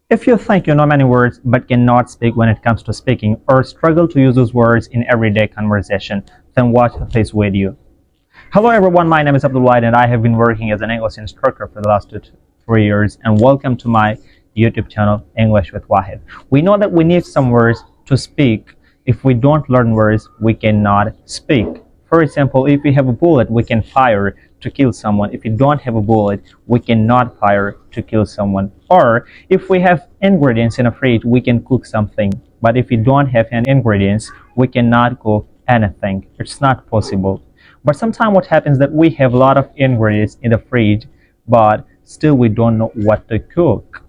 If you think you know many words but cannot speak when it comes to speaking or struggle to use those words in everyday conversation, then watch this video. Hello everyone, my name is Abdullah and I have been working as an English instructor for the last 3 years, and welcome to my YouTube channel English with Wahid. We know that we need some words to speak. If we don't learn words, we cannot speak. For example, if we have a bullet, we can fire to kill someone. If we don't have a bullet, we cannot fire to kill someone. Or if we have ingredients in a fridge, we can cook something. But if we don't have any ingredients, we cannot cook anything. It's not possible. But sometimes what happens is that we have a lot of ingredients in the fridge, but still we don't know what to cook.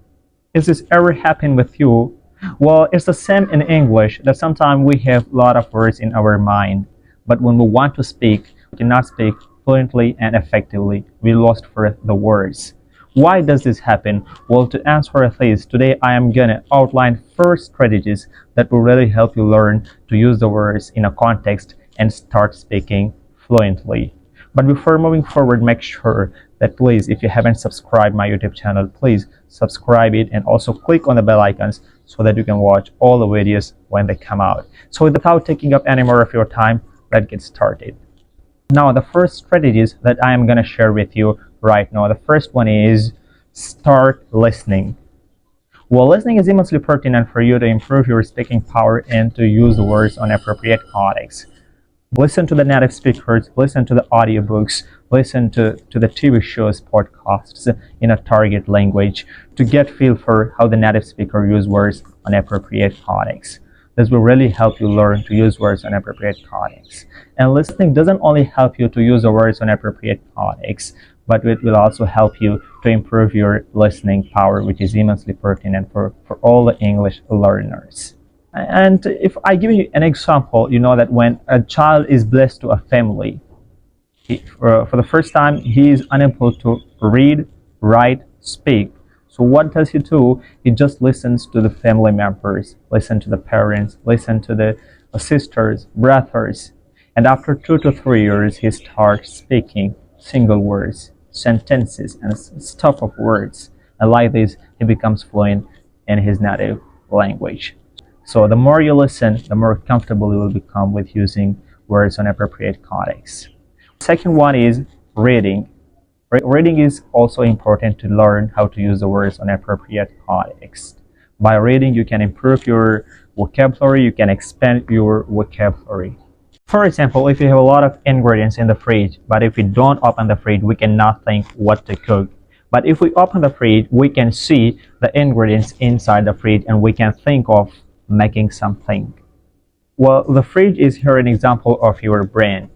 Is this ever happened with you? Well, it's the same in English, that sometimes we have a lot of words in our mind, but when we want to speak, we cannot speak fluently and effectively. We lost for the words. Why does this happen? Well, to answer this, today I am gonna outline 4 strategies that will really help you learn to use the words in a context and start speaking fluently. But before moving forward, make sure that please, if you haven't subscribed my YouTube channel, please subscribe it and also click on the bell icons so that you can watch all the videos when they come out. So without taking up any more of your time, let's get started. Now, the first strategies that I am going to share with you right now, the first one is start listening. Well, listening is immensely pertinent for you to improve your speaking power and to use the words on appropriate context. Listen to the native speakers, listen to the audiobooks, listen to the TV shows, podcasts in a target language to get feel for how the native speaker use words on appropriate context. This will really help you learn to use words on appropriate context. And listening doesn't only help you to use the words on appropriate context, but it will also help you to improve your listening power, which is immensely pertinent for all the English learners. And if I give you an example, you know that when a child is blessed to a family, for the first time, he is unable to read, write, speak. So what does he do? He just listens to the family members, listen to the parents, listen to the sisters, brothers. And after 2 to 3 years, he starts speaking single words, sentences, and stuff of words. And like this, he becomes fluent in his native language. So the more you listen, the more comfortable you will become with using words on appropriate context. Second one is reading. Reading is also important to learn how to use the words on appropriate context. By reading, you can improve your vocabulary, you can expand your vocabulary. For example, if you have a lot of ingredients in the fridge, but if we don't open the fridge, we cannot think what to cook. But if we open the fridge, we can see the ingredients inside the fridge and we can think of making something. Well, the fridge is here an example of your brain.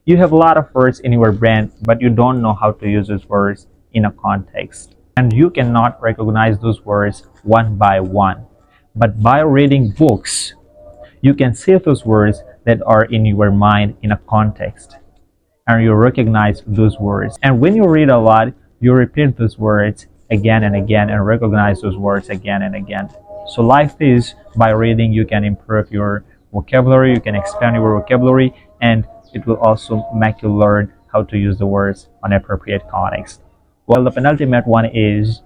You have a lot of words in your brain, but you don't know how to use those words in a context. And you cannot recognize those words one by one. But by reading books, you can see those words that are in your mind in a context. And you recognize those words. And when you read a lot, you repeat those words again and again and recognize those words again and again. So like this, by reading, you can improve your vocabulary, you can expand your vocabulary, and it will also make you learn how to use the words on appropriate context. Well, the penultimate one is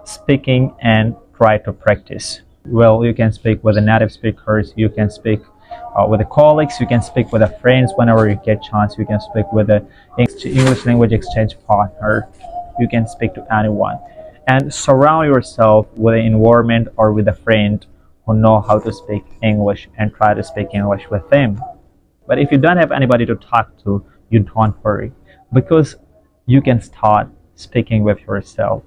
speaking and try to practice. Well, you can speak with the native speakers, you can speak with the colleagues, you can speak with the friends whenever you get chance, you can speak with the English language exchange partner, you can speak to anyone. And surround yourself with an environment or with a friend who know how to speak English and try to speak English with them. But if you don't have anybody to talk to, you don't worry, because you can start speaking with yourself.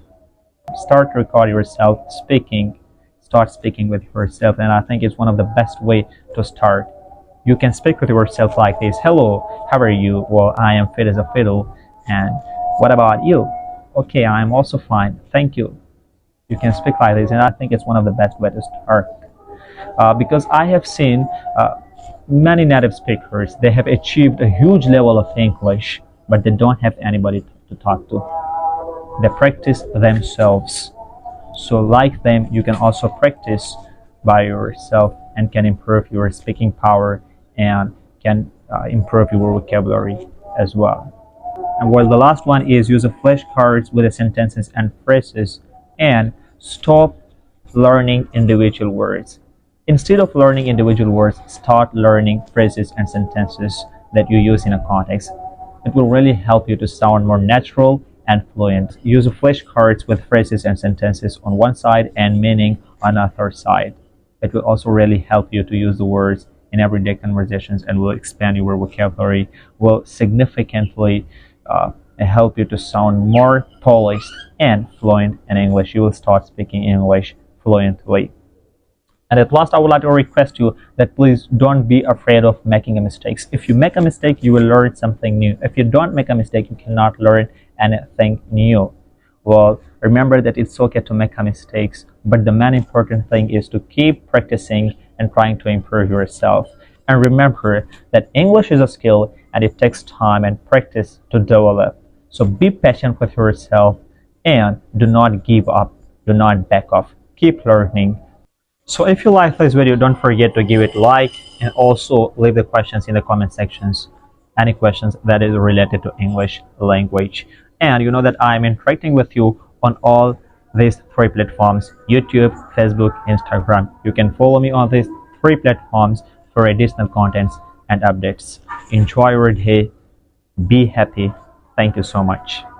Start to record yourself speaking, start speaking with yourself, and I think it's one of the best way to start. You can speak with yourself like this: hello, how are you? Well, I am fit as a fiddle. And what about you? Okay, I am also fine, thank you. You can speak like this, and I think it's one of the best ways to start. Because I have seen many native speakers, they have achieved a huge level of English, but they don't have anybody to talk to. They practice themselves. So like them, you can also practice by yourself and can improve your speaking power and can improve your vocabulary as well. And well, the last one is use of flashcards with the sentences and phrases and Stop learning individual words. Instead of learning individual words, start learning phrases and sentences that you use in a context. It will really help you to sound more natural and fluent. Use flashcards with phrases and sentences on one side and meaning on the other side. It will also really help you to use the words in everyday conversations and will expand your vocabulary, will significantly help you to sound more polished and fluent in English. You will start speaking English fluently. And at last, I would like to request you that please don't be afraid of making a mistakes. If you make a mistake, you will learn something new. If you don't make a mistake, you cannot learn anything new. Well, remember that it's okay to make mistakes, but the main important thing is to keep practicing and trying to improve yourself. And remember that English is a skill and it takes time and practice to develop. So be patient with yourself and do not give up, do not back off. Keep learning. So if you like this video, don't forget to give it a like and also leave the questions in the comment sections. Any questions that is related to English language. And you know that I'm interacting with you on all these three platforms: YouTube, Facebook, Instagram. You can follow me on these three platforms for additional contents and updates. Enjoy your day. Be happy. Thank you so much.